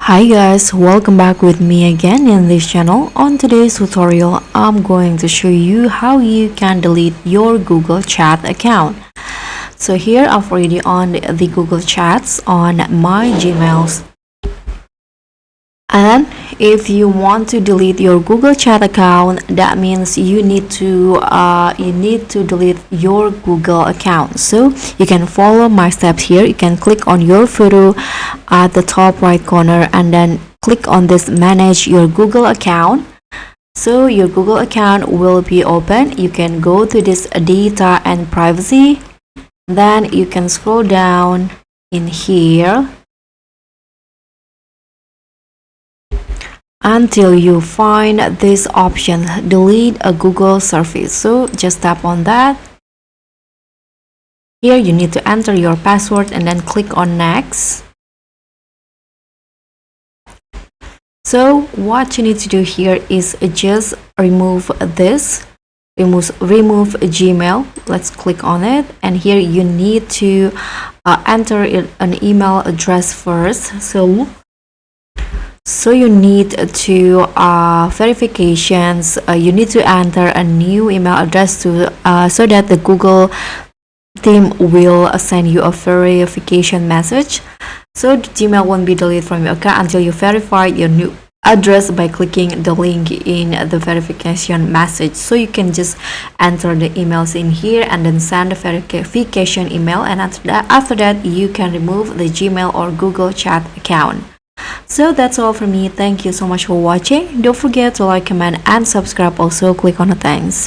Hi guys, welcome back with me again in this channel. On today's tutorial, I'm going to show you how you can delete your Google Chat account. So here I've already on the Google Chats on my Gmails. And if you want to delete your Google Chat account, that means you need to delete your Google account. So you can follow my steps here. You can click on your photo at the top right corner and then click on this manage your Google account. So your Google account will be open. You can go to this data and privacy. Then you can scroll down in here until you find this option, delete a Google service. So just tap on that. Here you need to enter your password and then click on next. So what you need to do here is just remove this, remove Gmail. Let's click on it, and here you need to enter an email address first. So you need to verifications. You need to enter a new email address to so that the Google team will send you a verification message. So Gmail won't be deleted from your account until you verify your new address by clicking the link in the verification message. So you can just enter the emails in here and then send the verification email, and after that you can remove the Gmail or Google Chat account. So that's all from me. Thank you so much for watching. Don't forget to like, comment and subscribe. Also click on the thanks.